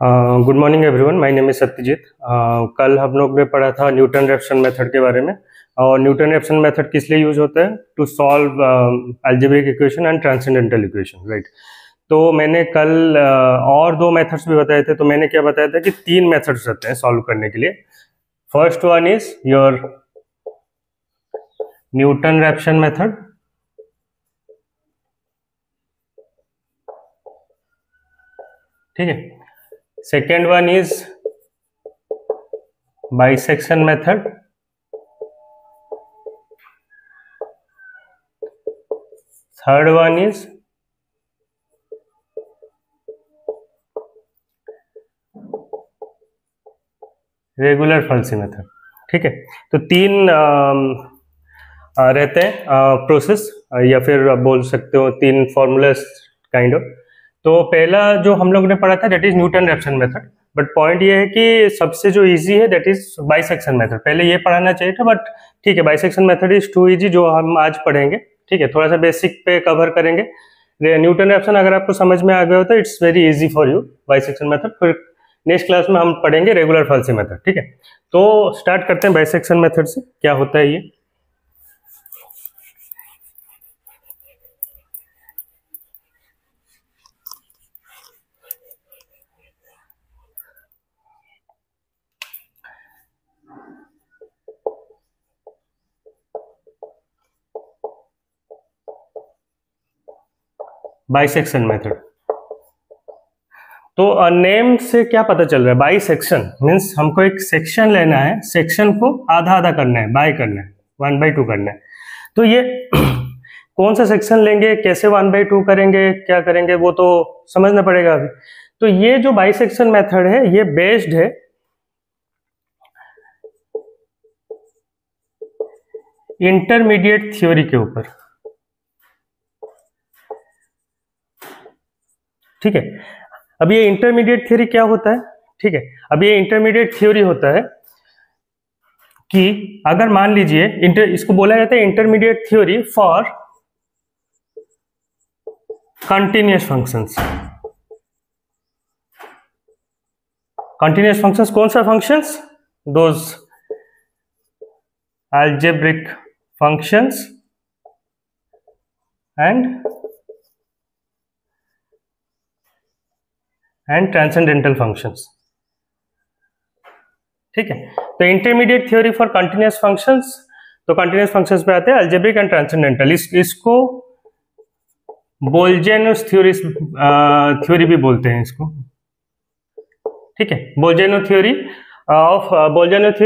Good morning everyone, my name is Satyajit. कल हम लोग ने पढ़ा था न्यूटन रैप्सन मेथड के बारे में। और न्यूटन रैप्सन मेथड किस लिए यूज होता है? To solve algebraic equation and transcendental equation, right. तो मैंने कल और दो मेथड्स भी बताए थे। तो मैंने क्या बताया था कि तीन मेथड्स रहते हैं सॉल्व करने के लिए। First one is your Newton Raphson method, ठीक है। Second one is bisection method, third one is regular falsies method, ठीक है। तो तीन रहते हैं प्रोसेस, या फिर बोल सकते हो तीन फॉर्मूलाज काइंड ऑफ। तो पहला जो हम लोग ने पढ़ा था that is Newton Raphson method, but point ये है कि सबसे जो इजी है दैट इज बाइसेक्शन मेथड। पहले ये पढ़ाना चाहिए था, बट ठीक है, bisection method is too easy, जो हम आज पढ़ेंगे, ठीक है। थोड़ा सा बेसिक पे कवर करेंगे। न्यूटन रैप्सन अगर आपको समझ में आ गया हो तो it's very easy for you bisection method. फिर नेक्स्ट क्लास में हम पढ़ेंगे रेगुलर फॉल्सी मेथड, ठीक है। तो स्टार्ट करते हैं बाइसेक्शन मेथड से। क्या होता है ये? Bisection method. तो नेम से क्या पता चल रहा है? बाइसेक्शन मीन्स हमको एक सेक्शन लेना है, सेक्शन को आधा आधा करना है, बाय करना है, 1/2 करना है। तो ये कौन सा सेक्शन लेंगे, कैसे 1/2 करेंगे, क्या करेंगे, वो तो समझना पड़ेगा अभी। तो ये जो बाइसेक्शन मेथड है ये बेस्ड है इंटरमीडिएट थ्योरी के ऊपर, ठीक है। अब ये इंटरमीडिएट थ्योरी क्या होता है? ठीक है, अब ये इंटरमीडिएट थ्योरी होता है कि अगर मान लीजिए इसको बोला जाता है intermediate theory for continuous functions. Continuous functions कौन सा functions? Those algebraic functions and transcendental functions, ठीक है। तो intermediate theory for continuous functions, तो कंटिन्यूअस फंक्शंस पे आते हैं अलजेब्रिक एंड ट्रांसेंडेंटल। इसको बोल्जेनोस थ्योरी भी बोलते हैं इसको, ठीक है। बोल्जेनो थ्योरी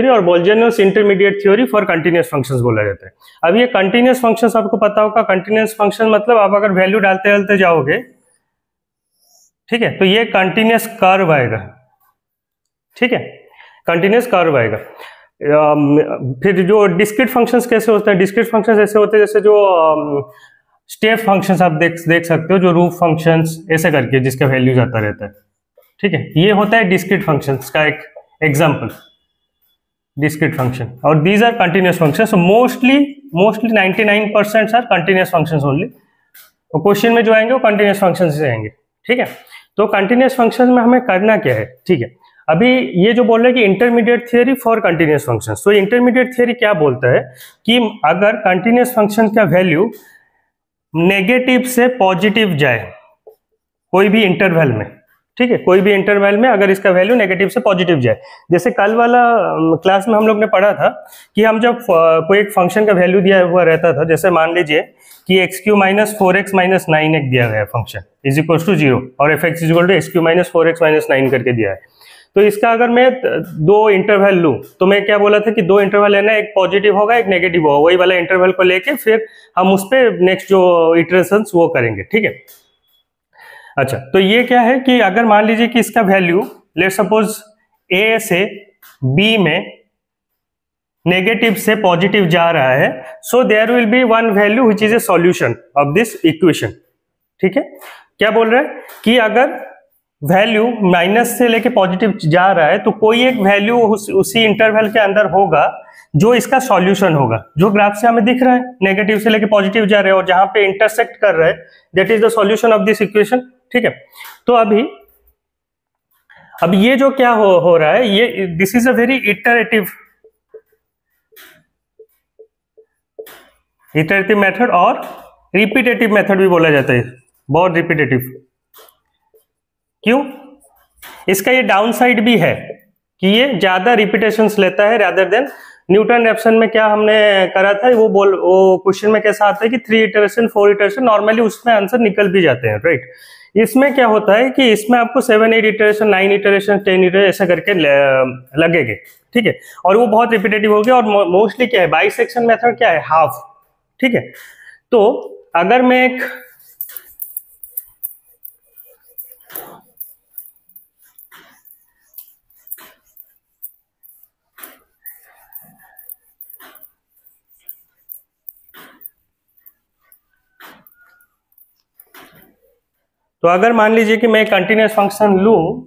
और Bolzano's intermediate theory for continuous functions बोला जाता है। अब ये कंटिन्यूअस फंक्शंस आपको पता होगा। कंटिन्यूअस फंक्शन मतलब आप अगर वैल्यू डालते डालते जाओगे, ठीक है, तो ये कंटिन्यूअस कर्व आएगा, ठीक है, कंटिन्यूअस कर्व आएगा। फिर जो डिस्क्रीट फंक्शंस कैसे होते हैं? डिस्क्रीट फंक्शंस ऐसे होते हैं जैसे जो स्टेप फंक्शंस आप देख सकते हो, जो रूफ फंक्शंस ऐसे करके जिसका वैल्यूज आता रहता है, ठीक है। ये होता है डिस्क्रीट फंक्शंस का एक एग्जाम्पल, डिस्क्रीट फंक्शन। और these are continuous functions. Mostly 99% are continuous functions only. तो क्वेश्चन में जो आएंगे वो कंटिन्यूअस फंक्शंस से आएंगे, ठीक है। तो कंटिन्यूअस फंक्शंस में हमें करना क्या है, ठीक है। अभी ये जो बोल रहे हैं कि intermediate theory for continuous functions, तो इंटरमीडिएट थ्योरी क्या बोलता है कि अगर कंटिन्यूअस फंक्शन का वैल्यू नेगेटिव से पॉजिटिव जाए कोई भी इंटरवल में, ठीक है, कोई भी इंटरवल में अगर इसका वैल्यू नेगेटिव से पॉजिटिव जाए। जैसे कल वाला क्लास में हम लोग ने पढ़ा था कि हम जब कोई एक फंक्शन का वैल्यू दिया हुआ रहता था, जैसे मान लीजिए कि x³ - 4x - 9x दिया गया फंक्शन इज इक्वल टू 0 और fx is equal to x³ - 4x - 9 करके दिया है। तो इसका अगर मैं दो इंटरवल लूं, तो मैं क्या बोला था कि दो इंटरवल लेना, एक पॉजिटिव होगा एक नेगेटिव होगा। वही वाला इंटरवल को लेके फिर हम उस पर नेक्स्ट जो इटरेशंस वो करेंगे, ठीक है। अच्छा, तो ये क्या है कि अगर मान लीजिए कि इसका वैल्यू लेट सपोज a से b में नेगेटिव से पॉजिटिव जा रहा है, so there will be one value which is a solution of this equation, ठीक है। क्या बोल रहा है कि अगर वैल्यू माइनस से लेके पॉजिटिव जा रहा है तो कोई एक वैल्यू उसी इंटरवल के अंदर होगा जो इसका सॉल्यूशन होगा, जो ग्राफ से हमें दिख रहा है नेगेटिव से लेके पॉजिटिव जा रहा है और जहां पे इंटरसेक्ट कर रहा है, that is the solution of this equation, ठीक है। तो अभी अब ये जो क्या हो रहा है, ये this is a very iterative method और रिपीटेटिव मेथड भी बोला जाता है, बहुत रिपीटेटिव। क्यों? इसका ये डाउन साइड भी है कि ये ज्यादा रिपीटेशंस लेता है रादर देन न्यूटन रेप्सन में क्या हमने करा था, वो क्वेश्चन में कैसा आता है कि 3 इटरेशन 4 इटरेशन नॉर्मली उसमें आंसर निकल भी जाते हैं, राइट। इसमें क्या होता है कि इसमें आपको 7 8 इटरेशन 9 इटरेशन 10 इटरेशन ऐसा करके लगेंगे, ठीक है, और वो बहुत रिपीटेटिव हो गया। और मोस्टली क्या है, बाइसेक्शन मेथड क्या है, हाफ, ठीक है। तो अगर मैं एक तो अगर मान लीजिए कि मैं कंटिन्यूअस फंक्शन लूं,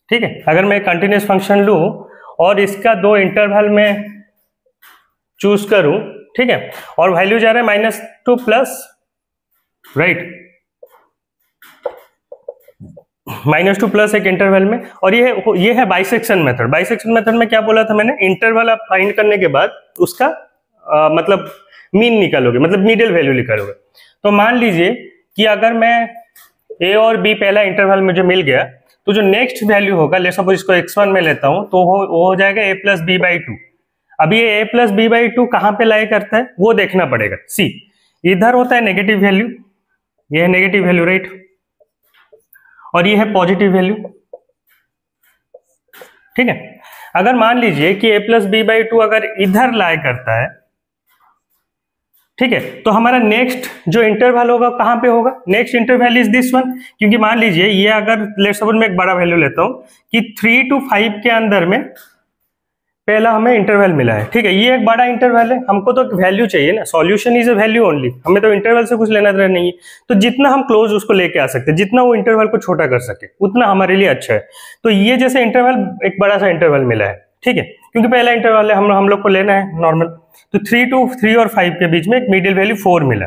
ठीक है, अगर मैं कंटिन्यूअस फंक्शन लूं और इसका 2 इंटरवल में चूज करूं, ठीक है, और वैल्यू जा रहा है -2 प्लस, राइट, -2 प्लस एक इंटरवल में, और ये है बाइसेक्शन मेथड। बाइसेक्शन मेथड में क्या बोला था मैंने, इंटरवल आप फाइंड करने के बाद उसका मतलब मीन निकालोगे, मतलब मिडिल वैल्यू निकालोगे। तो मान लीजिए कि अगर मैं ए और बी पहला इंटरवल मुझे मिल गया, तो जो नेक्स्ट वैल्यू होगा, लेट्स सपोज इसको x1 में लेता हूं, तो वो हो जाएगा a प्लस बी बाई 2। अब ये a प्लस बी बाई 2 कहां पे लाई करता है वो देखना पड़ेगा। सी, इधर होता है नेगेटिव वैल्यू, ये है नेगेटिव वैल्यू, राइट, और ये है पॉजिटिव वैल्यू, ठीक है। अगर मान लीजिए कि a प्लस बी बाई 2 अगर इधर लाई करता है, ठीक है, तो हमारा नेक्स्ट जो इंटरवल होगा कहां पे होगा, next interval is this one. क्योंकि मान लीजिए ये अगर लेट्स सपोज मैं एक बड़ा वैल्यू लेता हूं कि 3 to 5 के अंदर में पहला हमें इंटरवल मिला है, ठीक है, ये एक बड़ा इंटरवल है, हमको तो वैल्यू चाहिए ना, solution is a value only, हमें तो इंटरवल से कुछ लेना देना नहीं है। तो जितना हम क्लोज उसको लेके आ सकते हैं, जितना वो इंटरवल को छोटा कर सके उतना हमारे लिए अच्छा है। तो ये जैसे इंटरवल एक बड़ा सा इंटरवल मिला है, ठीक है, क्योंकि पहला इंटरवल है, हम लोग को लेना है नॉर्मल। तो 3 और 5 के बीच में एक मिडिल वैल्यू 4 मिला।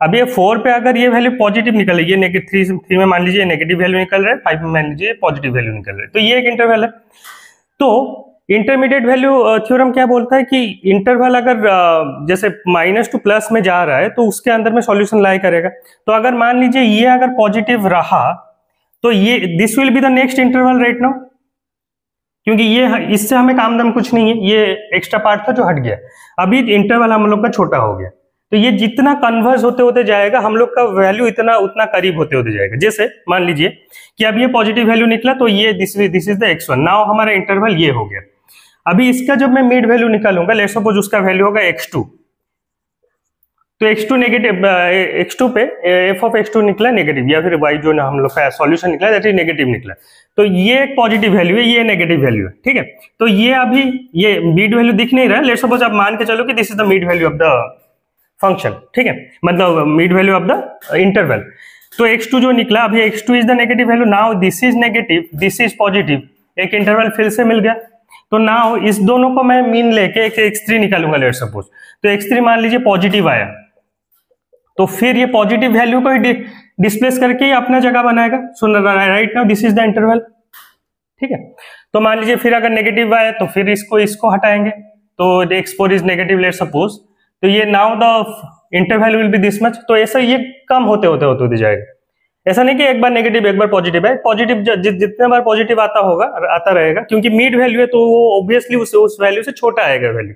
अब ये 4 पे अगर ये वैल्यू पॉजिटिव निकल रही है, 3 में मान लीजिए नेगेटिव वैल्यू निकल रहा है, 5 में मान लीजिए पॉजिटिव वैल्यू निकल रहा है, तो ये एक इंटरवल है। तो इंटरमीडिएट वैल्यू थ्योरम क्या बोलता है कि इंटरवल अगर जैसे -2 प्लस में जा रहा है तो उसके अंदर में सॉल्यूशन लाई करेगा। तो अगर मान लीजिए ये अगर पॉजिटिव रहा तो ये this will be the next interval right now, क्योंकि ये इससे हमें काम दाम कुछ नहीं है, ये एक्स्ट्रा पार्ट था जो हट गया। अभी इंटरवल हम लोग का छोटा हो गया, तो ये जितना कन्वर्ज होते होते जाएगा हम लोग का वैल्यू उतना करीब होते होते जाएगा। जैसे मान लीजिए कि अब ये पॉजिटिव वैल्यू निकला, तो ये this is the x1, now हमारा इंटरवल ये हो गया। अभी इसका जब मैं मिड वैल्यू निकालूंगा, लेट्स सपोज उसका वैल्यू होगा x2, तो x2 नेगेटिव, x2 पे f ऑफ x2 निकला नेगेटिव, या फिर y जो ना हम लोग का सॉल्यूशन निकला दैट इज नेगेटिव निकला, तो ये एक पॉजिटिव वैल्यू है, ये नेगेटिव वैल्यू है, ठीक है। तो ये अभी ये मिड वैल्यू दिख नहीं रहा है, लेट्स सपोज आप मान के चलो कि this is the mid value of the function, ठीक है, मतलब mid value of the interval. तो x2 जो निकला, अभी x2 is the negative value, now this is negative, this is positive, एक इंटरवल फिर से मिल गया। तो नाउ इस दोनों को मैं मीन लेके एक x3 निकालूंगा लेट्स सपोज, तो x3 मान लीजिए पॉजिटिव आया, तो फिर ये पॉजिटिव वैल्यू को ही डिस्प्लेस करके ही अपना जगह बनाएगा। So right now this is the interval, ठीक है। तो मान लीजिए फिर अगर नेगेटिव आया तो फिर इसको हटाएंगे, तो x4 is negative let's suppose, तो ये now the interval will be this much. तो ऐसा ये कम होते जाएगा, ऐसा नहीं कि एक बार नेगेटिव एक बार पॉजिटिव है, पॉजिटिव जितने बार पॉजिटिव आता रहेगा, क्योंकि मिड वैल्यू है तो वो ऑब्वियसली उस वैल्यू से छोटा आएगा वैल्यू,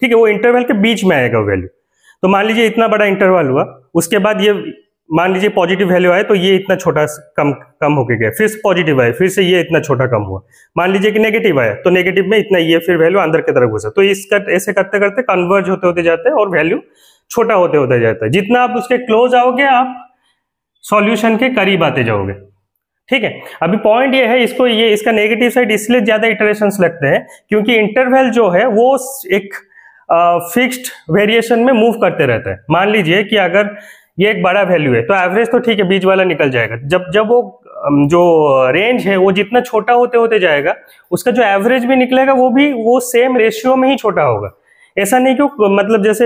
ठीक है, वो इंटरवल के बीच में आएगा वैल्यू। तो मान लीजिए इतना बड़ा इंटरवल हुआ, उसके बाद ये मान लीजिए पॉजिटिव वैल्यू आए तो ये इतना छोटा कम होके गया, फिर से पॉजिटिव आए, फिर से ये इतना छोटा कम हुआ, मान लीजिए कि नेगेटिव आया तो नेगेटिव में इतना ये फिर वैल्यू अंदर की तरफ घुसा, तो ऐसे करते करते कन्वर्ज होते जाते हैं और वैल्यू छोटा होते जाता है। जितना आप उसके क्लोज आओगे आप सॉल्यूशन के करीब आते जाओगे, ठीक है। अभी पॉइंट ये है, इसका नेगेटिव साइड इसलिए ज्यादा इटरेशंस लगते हैं क्योंकि इंटरवल जो है वो एक फिक्स्ड वेरिएशन में मूव करते रहता है। मान लीजिए कि अगर ये एक बड़ा वैल्यू है तो एवरेज तो ठीक है, बीच वाला निकल जाएगा। जब वो जो रेंज है वो जितना छोटा होते जाएगा, उसका जो एवरेज भी निकलेगा वो सेम रेशियो में ही छोटा होगा। ऐसा नहीं कि मतलब जैसे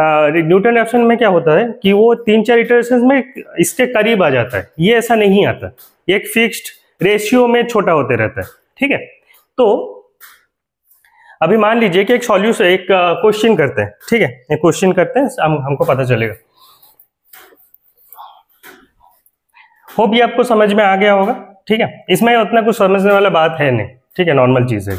न्यूटन रैप्सन में क्या होता है कि वो 3-4 इटरेशंस में इसके करीब आ जाता है, ये ऐसा नहीं आता, ये एक फिक्स्ड रेशियो में छोटा होते रहता है, ठीक है। तो अभी मान लीजिए कि एक सॉल्यूशन, एक क्वेश्चन करते हैं, ठीक है, एक क्वेश्चन करते हैं, हमको पता चलेगा। होप ये आपको समझ में आ गया होगा, ठीक है। इसमें उतना कुछ समझने वाला बात है नहीं, ठीक है, नॉर्मल चीज है।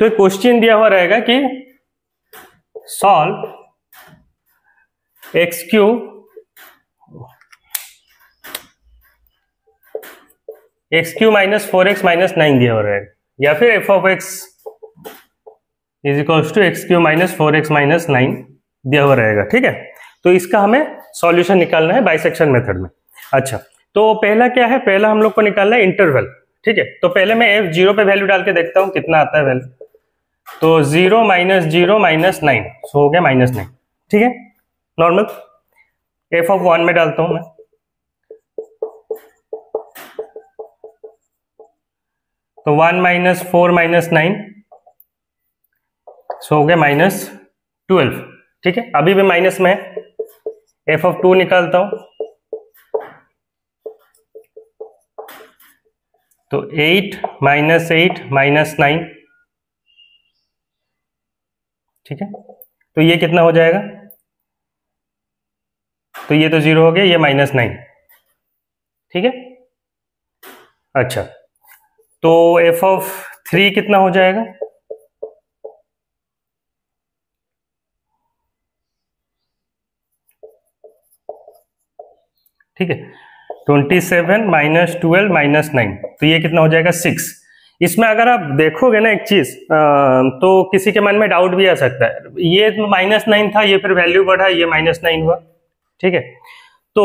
तो एक क्वेश्चन दिया हुआ रहेगा कि solve x cube minus 4x minus 9 दिया हुआ रहेगा, या फिर f of x is equals to x cube minus 4x minus 9 दिया हुआ रहेगा, ठीक है। तो इसका हमें सॉल्यूशन निकालना है बाइसेक्शन मेथड में। अच्छा, तो पहला क्या है, पहला हम लोग को निकालना है इंटरवल, ठीक है। तो पहले मैं f0 पे वैल्यू डाल के देखता हूं कितना आता है वैल्यू। तो 0 माइनस 0 माइनस 9, सो हो गया माइनस 9, ठीक है, नॉर्मल। f ऑफ 1 में डालता हूं मैं, तो 1 माइनस 4 माइनस 9, सो हो गया माइनस 12, ठीक है। अभी भी माइनस में है, f ऑफ 2 निकालता हूं, तो 8 माइनस 8 माइनस 9, ठीक है। तो ये कितना हो जाएगा, तो ये तो 0 हो गया, ये माइनस 9, ठीक है। अच्छा, तो f ऑफ 3 कितना हो जाएगा, ठीक है, 27 माइनस 12 माइनस 9, तो ये कितना हो जाएगा 6। इसमें अगर आप देखोगे ना एक चीज, तो किसी के मन में डाउट भी आ सकता है, ये माइनस 9 था, ये फिर वैल्यू बढ़ा, ये माइनस 9 हुआ, ठीक है। तो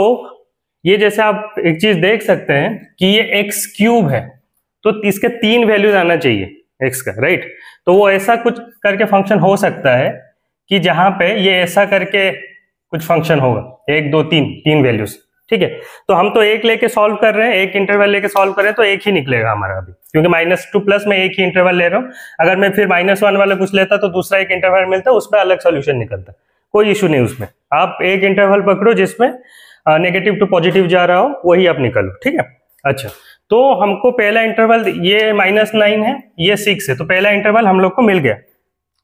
ये जैसे आप एक चीज देख सकते हैं कि ये एक्स क्यूब है, तो इसके 3 वैल्यूज आना चाहिए एक्स का, राइट। तो वो ऐसा कुछ करके फंक्शन हो सकता है कि जहां पे ये ऐसा करके कुछ फंक्शन होगा, 1 2 3 वैल्यूज, ठीक है। तो हम तो एक लेके सॉल्व कर रहे हैं, एक इंटरवल लेके सॉल्व कर रहे हैं, तो एक ही निकलेगा हमारा अभी, क्योंकि -2 प्लस में एक ही इंटरवल ले रहा हूं। अगर मैं फिर -1 वाला कुछ लेता तो दूसरा एक इंटरवल मिलता, उसमें अलग सोल्यूशन निकलता, कोई इशू नहीं उसमें। आप एक इंटरवल पकड़ो जिसमें नेगेटिव टू पॉजिटिव जा रहा हो, वही आप निकालो, ठीक है। अच्छा, तो हमको पहला इंटरवल ये -9 है, ये 6 है, तो पहला इंटरवल हम लोग को मिल गया,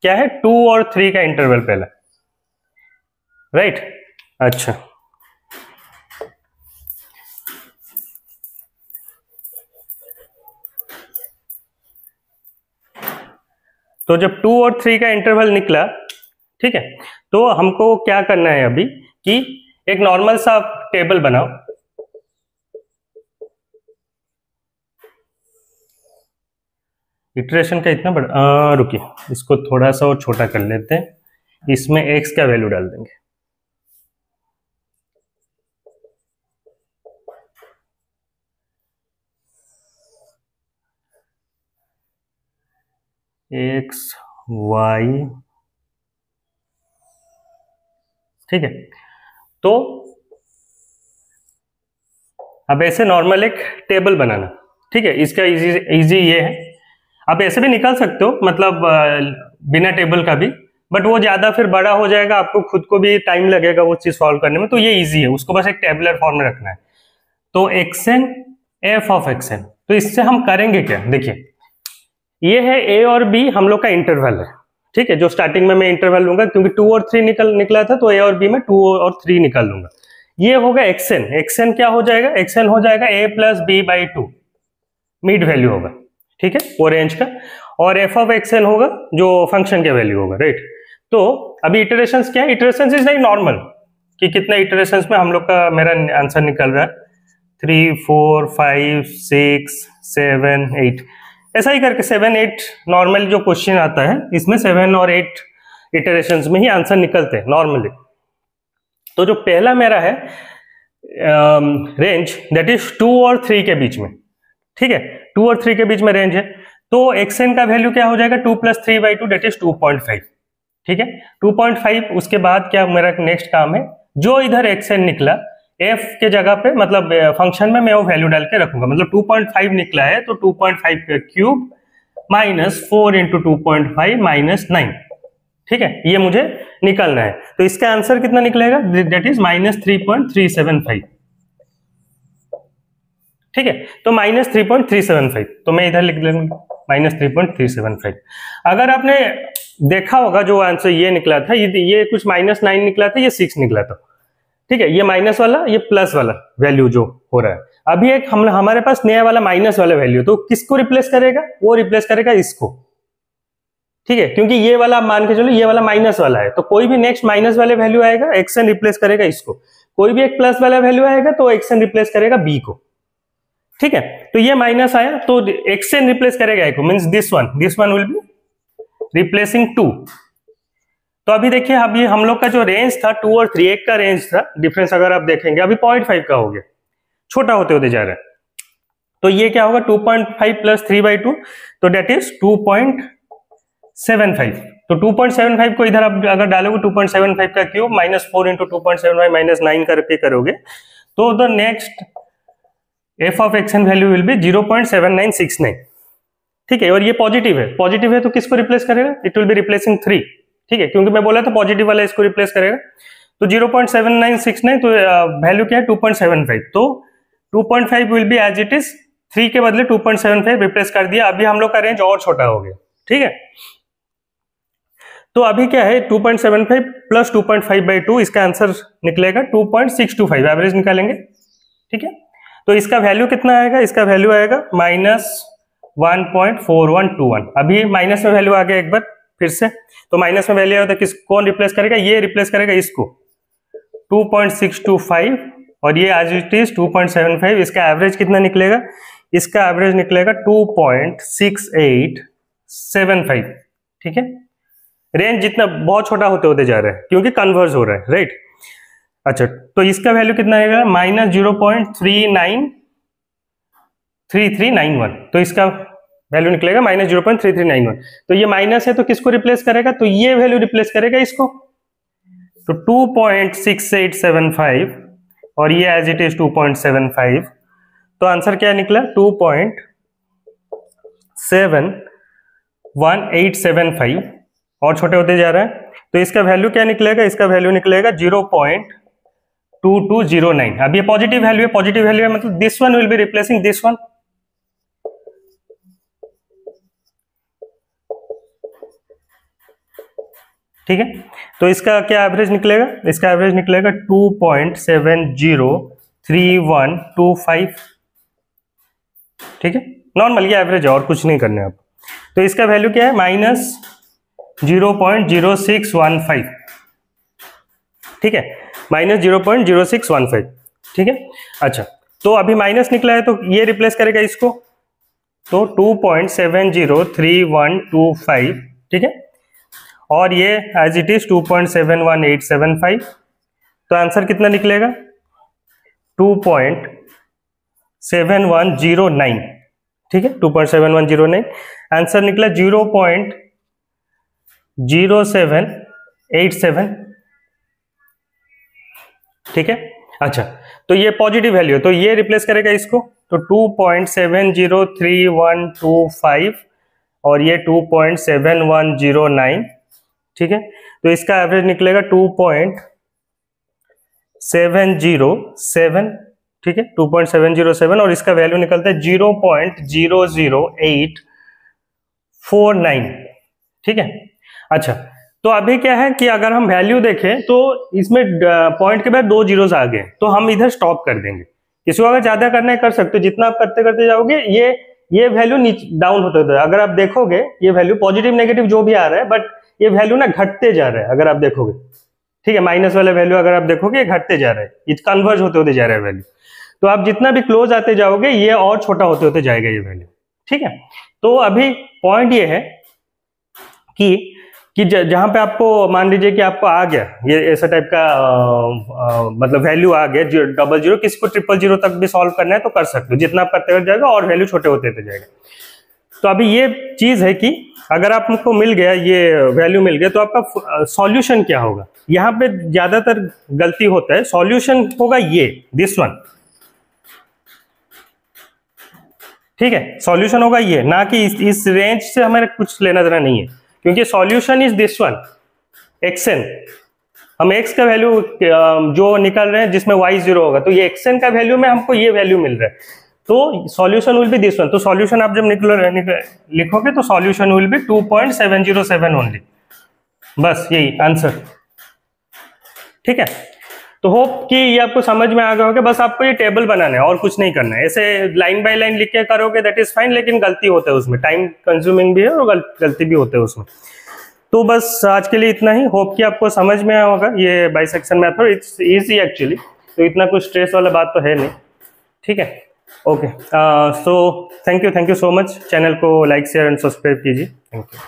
क्या है, 2 और 3 का इंटरवल पहला, राइट। अच्छा, तो जब 2 और 3 का इंटरवल निकला, ठीक है, तो हमको क्या करना है अभी कि एक नॉर्मल सा टेबल बनाओ, इटरेशन का इतना बड़ा, रुकिए इसको थोड़ा सा और छोटा कर लेते हैं, इसमें x का वैल्यू डाल देंगे, x y, ठीक है। तो अब ऐसे नॉर्मल एक टेबल बनाना, ठीक है, इसका इजी ये है, आप ऐसे भी निकाल सकते हो, मतलब बिना टेबल का भी, बट वो ज्यादा फिर बड़ा हो जाएगा, आपको खुद को भी टाइम लगेगा वो चीज सॉल्व करने में, तो ये इजी है, उसको बस एक टेबुलर फॉर्म में रखना है। तो xn f ऑफ xn, तो इससे हम करेंगे क्या, देखिए ये है a और b हम लोग का इंटरवल है, ठीक है, जो स्टार्टिंग में मैं इंटरवल लूंगा, क्योंकि 2 और 3 निकला था, तो a और b में 2 और 3 निकाल लूंगा। ये होगा xn क्या हो जाएगा, xn हो जाएगा a plus b by 2, mid value होगा, ठीक है, वो रेंज का, और f ऑफ xn होगा जो फंक्शन का वैल्यू होगा, राइट। तो अभी इटरेशंस क्या है, इटरेशंस इज लाइक नॉर्मल, कि कितना इटरेशंस में हम लोग का मेरा आंसर निकल रहा है, 3 4 5 6 7 8, ऐसा ही करके 7 8 नॉर्मली जो क्वेश्चन आता है इसमें 7 और 8 इटरेशंस में ही आंसर निकलते हैं नॉर्मली। तो जो पहला मेरा है रेंज, दैट इज 2 और 3 के बीच में, ठीक है, 2 और 3 के बीच में रेंज है, तो xn का वैल्यू क्या हो जाएगा, 2 + 3/2, दैट इज 2.5, ठीक है, 2.5। उसके बाद क्या मेरा नेक्स्ट काम है, जो इधर xn निकला, एफ के जगह पे मतलब फंक्शन में मैं वो वैल्यू डाल के रखूंगा, मतलब 2.5 निकला है तो 2.5 का क्यूब माइनस 4 इंटू 2.5 माइनस 9, ठीक है, ये मुझे निकलना है। तो इसका आंसर कितना निकलेगा, दैट इज -3.375, ठीक है। तो -3.375, तो मैं इधर लिख लूंगा -3.375। अगर आपने देखा होगा जो आंसर ये निकला था, ये कुछ -9 निकला था, ये 6 निकला था, ठीक है। ये माइनस वाला, ये प्लस वाला वैल्यू जो हो रहा है, अभी एक हमारे पास नया वाला माइनस वाला वैल्यू, तो किसको रिप्लेस करेगा, वो रिप्लेस करेगा इसको, ठीक है, क्योंकि ये वाला मान के चलो ये वाला माइनस वाला है, तो कोई भी नेक्स्ट माइनस वाले वैल्यू आएगा एक्सन रिप्लेस करेगा इसको, कोई भी एक प्लस वाला वैल्यू आएगा तो एक्सन रिप्लेस करेगा बी को, ठीक है। तो ये माइनस आया तो एक्सन रिप्लेस करेगा ए को, means this one will be replacing 2। तो अभी देखिए, अभी हम लोग का जो रेंज था 2 और 3, एक का रेंज था, डिफरेंस अगर आप देखेंगे अभी 0.5 का हो गया, छोटा होते होते जा रहा है। तो ये क्या होगा 2.5 प्लस 3/2, तो डेट इज 2.75। तो 2.75 को इधर आप अगर डालोगे 2.75 का क्यूब माइनस 4 इंटू 2.75 माइनस 9 करके करोगे, तो the next F of action value will be 0.7969, ठीक है। और ये पॉजिटिव है तो किसको रिप्लेस करेगा, इट विल बी रिप्लेसिंग 3, ठीक है, क्योंकि मैं बोला था पॉजिटिव वाला इसको रिप्लेस करेगा। तो 0.7969, तो वैल्यू क्या है 2.75, तो 2.5 will be as it is, 3 के बदले 2.75 रिप्लेस कर दिया, अभी हम लोग का रेंज और छोटा हो गया, ठीक है। तो अभी क्या है 2.75 प्लस 2.5/2, इसका आंसर निकलेगा 2.625, एवरेज निकालेंगे, ठीक है। तो इसका वैल्यू कितना आएगा, इसका वैल्यू आएगा -1.4121। अभी माइनस में वैल्यू आ गया एक बार फिर से, तो माइनस में वैल्यू होता है किस, कौन रिप्लेस करेगा, ये रिप्लेस करेगा इसको 2.625, और ये आज इट इज 2.75। इसका एवरेज कितना निकलेगा, इसका एवरेज निकलेगा 2.6875, ठीक है। रेंज जितना बहुत छोटा होते होते जा रहा है क्योंकि कन्वर्ज हो रहा है, राइट। अच्छा, तो इसका वैल्यू कितना आएगा -0.3391, तो इसका वैल्यू निकलेगा -0.3391। तो ये माइनस है तो किसको रिप्लेस करेगा, तो ये वैल्यू रिप्लेस करेगा इसको, तो 2.6875, और ये एज इट इज 2.75। तो आंसर क्या निकला 2.71875, और छोटे होते जा रहा है। तो इसका वैल्यू क्या निकलेगा, इसका वैल्यू निकलेगा 0.2209। अब ये पॉजिटिव वैल्यू है, मतलब this one will be replacing this one, ठीक है। तो इसका क्या एवरेज निकलेगा, इसका एवरेज निकलेगा 2.703125, ठीक है। नॉर्मल ये एवरेज है और कुछ नहीं करने आप। तो इसका वैल्यू क्या है -0.0615, ठीक है, -0.0615, ठीक है। अच्छा, तो अभी माइनस निकला है तो ये रिप्लेस करेगा इसको, तो 2.703125, ठीक है, और ये एज इट इज 2.71875। तो आंसर कितना निकलेगा 2.7109, ठीक है, 2.7109। आंसर निकला 0.0787, ठीक है। अच्छा, तो ये पॉजिटिव वैल्यू है तो ये रिप्लेस करेगा इसको, तो 2.703125, और ये 2.7109, ठीक है। तो इसका एवरेज निकलेगा 2.707, ठीक है, 2.707, और इसका वैल्यू निकलता है 0.00849, ठीक है। अच्छा, तो अभी क्या है कि अगर हम वैल्यू देखें तो इसमें पॉइंट के बाद 2 जीरोस आ गए, तो हम इधर स्टॉप कर देंगे। किसी को अगर ज्यादा करना है कर सकते हो, जितना आप करते करते जाओगे ये वैल्यू डाउन होते होते, अगर आप देखोगे ये वैल्यू पॉजिटिव नेगेटिव जो भी आ रहा है, बट ये वैल्यू ना घटते जा रहा है अगर आप देखोगे, ठीक है। माइनस वाला वैल्यू अगर आप देखोगे ये घटते जा रहा है, ये कन्वर्ज होते होते जा रहा है वैल्यू। तो आप जितना भी क्लोज आते जाओगे ये और छोटा होते होते जाएगा ये वैल्यू, ठीक है। तो अभी पॉइंट ये है कि जहां पे आपको मान लीजिए कि आपको आ गया ये ऐसा टाइप का मतलब वैल्यू आ गया 00, किसी को 000 तक भी सॉल्व करना है तो कर सकते हो, जितना आप करते हुए जाएगा और वैल्यू छोटे होते जाएगा। तो अभी ये चीज है कि अगर आपको मिल गया, ये वैल्यू मिल गया, तो आपका सॉल्यूशन क्या होगा। यहाँ पे ज्यादातर गलती होता है, सॉल्यूशन होगा ये दिस वन, ठीक है, सॉल्यूशन होगा ये, ना कि इस रेंज से हमें कुछ लेना देना नहीं है, क्योंकि solution is this one xn। हम x का वैल्यू जो निकाल रहे हैं जिसमें y 0 होगा, तो ये xn का वैल्यू में हमको ये वैल्यू मिल रहा है, तो solution will be this one. तो सॉल्यूशन आप जब लिखोगे तो सॉल्यूशन विल बी 2.707 ओनली, बस यही आंसर, ठीक है। तो होप कि ये आपको समझ में आ गया होगा। बस आपको ये टेबल बनाना है और कुछ नहीं करना है, ऐसे लाइन बाय लाइन लिख के करोगे दैट इज फाइन, लेकिन गलती होता है उसमें, टाइम कंज्यूमिंग भी है और गलती भी होता है उसमें। तो बस आज के लिए इतना ही, होप कि आपको समझ में आया होगा ये bisection method, it's easy actually, तो इतना कुछ स्ट्रेस वाला बात तो है नहीं, ठीक है। Okay, so thank you so much. Channel को लाइक शेयर एंड सब्सक्राइब कीजिए, थैंक यू।